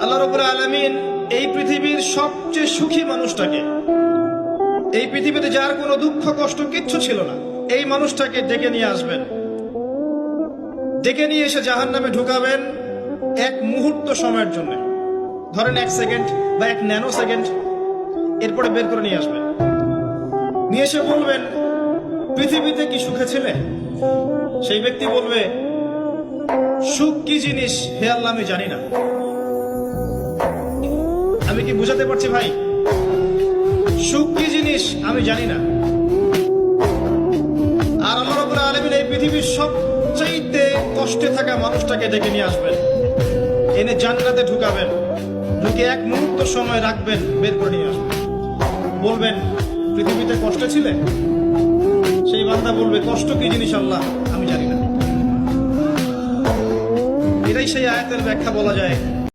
আল্লাহ রাব্বুল আলামিন এই পৃথিবীর সবচেয়ে সুখী মানুষটাকে, এই পৃথিবীতে যার কোনো দুঃখ কষ্ট কিচ্ছু ছিল না, এই মানুষটাকে ডেকে নিয়ে আসবেন। ডেকে নিয়ে এসে জাহান্নামে ঢুকাবেন এক মুহূর্ত সময়ের জন্য, ধরেন 1 সেকেন্ড বা 1 ন্যানো সেকেন্ড। এরপরে বের করে নিয়ে আসবেন, নিয়ে এসে বলবেন, পৃথিবীতে কি সুখে ছিলে? সেই ব্যক্তি বলবে, সুখ কি জিনিস হে আল্লাহ আমি জানি না। আমি কি বুঝাতে পারছি ভাই? সুখ কি জিনিস আমি জানি না। আর আল্লাহ রাব্বুল আলামিন এই পৃথিবীর সবচাইতে কষ্টে থাকা মানুষটাকে ডেকে নিয়ে আসবেন, এনে জান্নাতে ঢুকাবেন, ঢুকে এক মুহূর্ত সময় রাখবেন, বের করে নিয়ে আসবেন। বলবেন, পৃথিবীতে কষ্টে ছিলে? সেই বান্দা বলবে, কষ্ট কি জিনিস আল্লাহ আমি জানি না। এটাই সেই আয়াতের ব্যাখ্যা বলা যায়।